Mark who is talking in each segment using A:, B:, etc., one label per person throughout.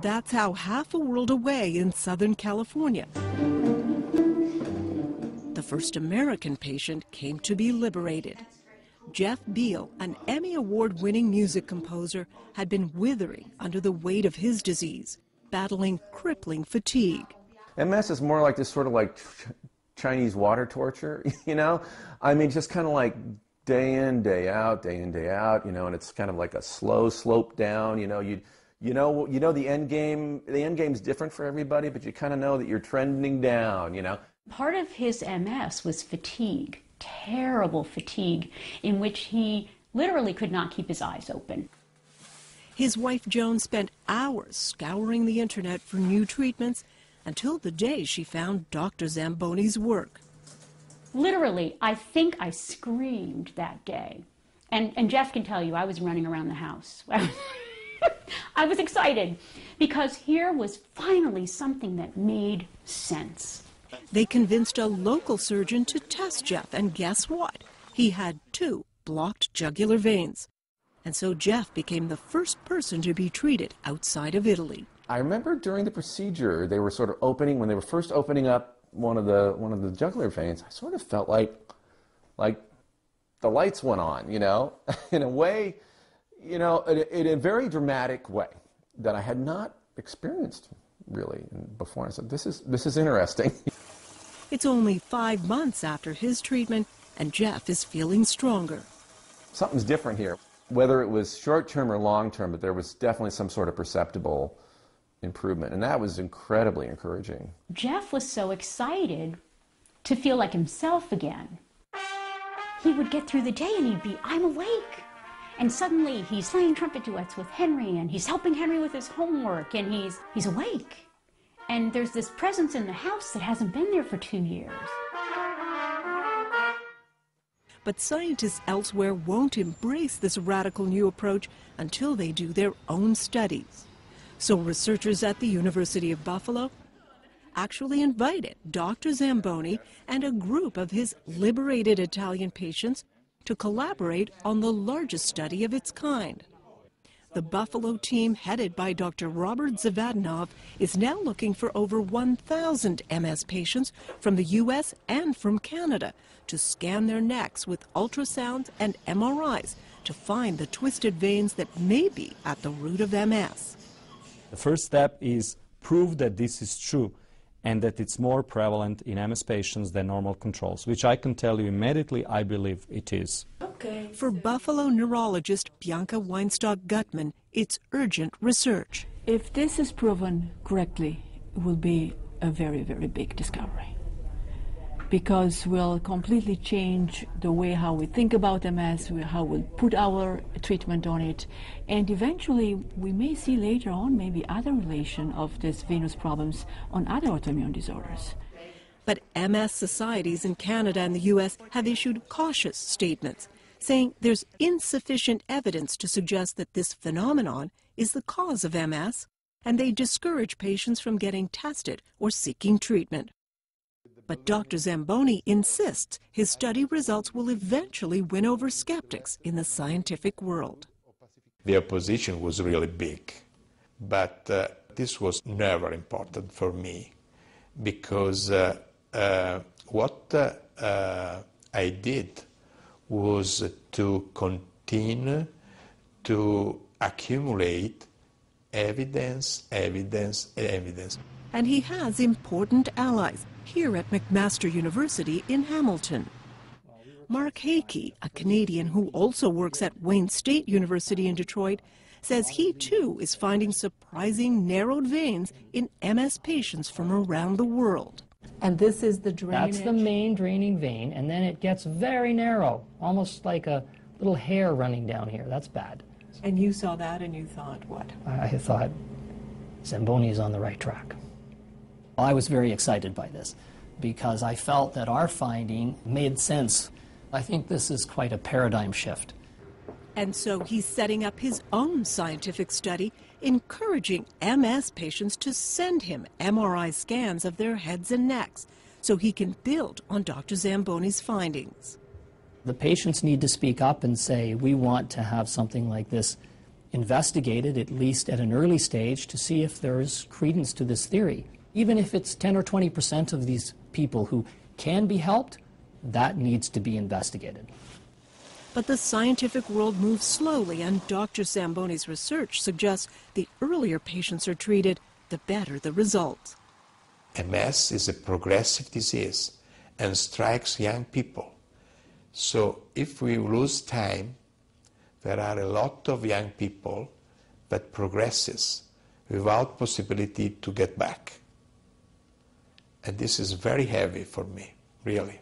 A: that's how half a world away in Southern California, the first American patient came to be liberated. Jeff Beal, an Emmy Award-winning music composer, had been withering under the weight of his disease, battling crippling fatigue.
B: MS is more like this sort of like Chinese water torture, you know? I mean, just kind of like day in, day out, you know, and it's kind of like a slow slope down, you know. You know the end game's different for everybody, but you kind of know that you're trending down, you know.
C: Part of his MS was fatigue, terrible fatigue, in which he literally could not keep his eyes open.
A: His wife Joan spent hours scouring the internet for new treatments until the day she found Dr. Zamboni's work.
C: Literally, I think I screamed that day. And Jeff can tell you, I was running around the house. I was excited because here was finally something that made sense.
A: They convinced a local surgeon to test Jeff, and guess what? He had 2 blocked jugular veins. And so Jeff became the first person to be treated outside of Italy.
B: I remember during the procedure, they were sort of opening, when they were first opening up one of the jugular veins, I sort of felt like the lights went on, you know, in a way, you know, in a very dramatic way that I had not experienced really before. I said, this is interesting.
A: It's only 5 months after his treatment, and Jeff is feeling stronger.
B: Something's different here. Whether it was short-term or long-term, but there was definitely some sort of perceptible improvement, and that was incredibly encouraging.
C: Jeff was so excited to feel like himself again. He would get through the day and he'd be, I'm awake. And suddenly he's playing trumpet duets with Henry, and he's helping Henry with his homework, and he's awake. And there's this presence in the house that hasn't been there for 2 years.
A: But scientists elsewhere won't embrace this radical new approach until they do their own studies. So researchers at the University of Buffalo actually invited Dr. Zamboni and a group of his liberated Italian patients to collaborate on the largest study of its kind. The Buffalo team, headed by Dr. Robert Zavadinov, is now looking for over 1,000 MS patients from the U.S. and from Canada to scan their necks with ultrasounds and MRIs to find the twisted veins that may be at the root of MS.
D: The first step is prove that this is true and that it's more prevalent in MS patients than normal controls, which I can tell you immediately I believe it is.
A: Okay. For Buffalo neurologist Bianca Weinstock-Gutman, it's urgent research.
E: If this is proven correctly, it will be a very, very big discovery, because we'll completely change the way how we think about MS, how we'll put our treatment on it, and eventually we may see later on maybe other relation of these venous problems on other autoimmune disorders.
A: But MS societies in Canada and the U.S. have issued cautious statements, saying there's insufficient evidence to suggest that this phenomenon is the cause of MS, and they discourage patients from getting tested or seeking treatment. But Dr. Zamboni insists his study results will eventually win over skeptics in the scientific world.
F: The opposition was really big, but this was never important for me, because what I did was to continue to accumulate evidence.
A: And he has important allies here at McMaster University in Hamilton. Mark Hakey, a Canadian who also works at Wayne State University in Detroit, says he too is finding surprising narrowed veins in MS patients from around the world.
G: And this is the drainage?
H: That's the main draining vein, and then it gets very narrow, almost like a little hair running down here. That's bad.
G: And you saw that and you thought what?
H: I thought Zamboni is on the right track.
I: I was very excited by this because I felt that our finding made sense. I think this is quite a paradigm shift.
A: And so he's setting up his own scientific study, encouraging MS patients to send him MRI scans of their heads and necks so he can build on Dr. Zamboni's findings.
I: The patients need to speak up and say, we want to have something like this investigated, at least at an early stage, to see if there is credence to this theory. Even if it's 10 or 20% of these people who can be helped, that needs to be investigated.
A: But the scientific world moves slowly, and Dr. Zamboni's research suggests the earlier patients are treated, the better the results.
F: MS is a progressive disease and strikes young people. So if we lose time, there are a lot of young people that progresses without possibility to get back. And this is very heavy for me, really.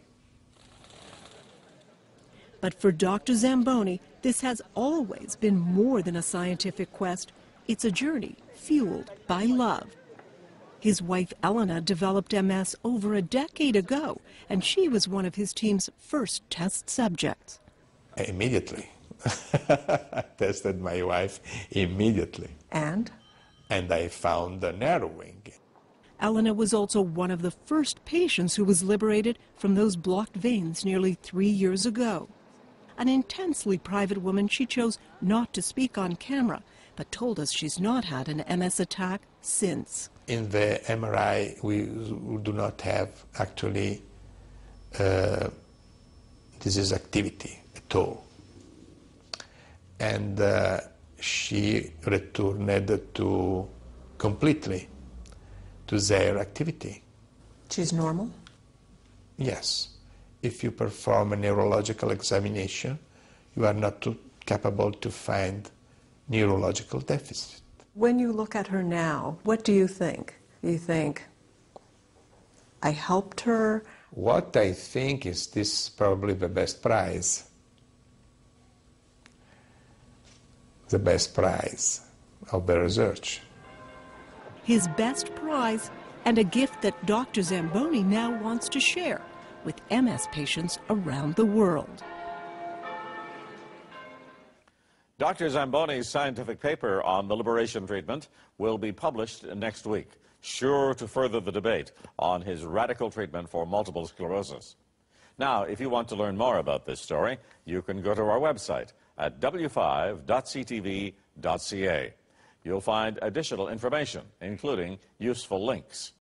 A: But for Dr. Zamboni, this has always been more than a scientific quest. It's a journey fueled by love. His wife, Elena, developed MS over a decade ago, and she was one of his team's first test subjects.
F: Immediately. I tested my wife immediately.
G: And?
F: And I found the narrowing.
A: Elena was also one of the first patients who was liberated from those blocked veins nearly 3 years ago. An intensely private woman, she chose not to speak on camera, but told us she's not had an MS attack since.
F: In the MRI, we do not have actually disease activity at all. And she returned to completely to their activity.
G: She's normal?
F: Yes. If you perform a neurological examination, you are not capable to find neurological deficit.
G: When you look at her now, what do you think? You think, I helped her?
F: What I think is this is probably the best prize. The best prize of the research.
A: His best prize, and a gift that Dr. Zamboni now wants to share with MS patients around the world.
J: Dr. Zamboni's scientific paper on the liberation treatment will be published next week, sure to further the debate on his radical treatment for multiple sclerosis. Now, if you want to learn more about this story, you can go to our website at w5.ctv.ca. You'll find additional information, including useful links.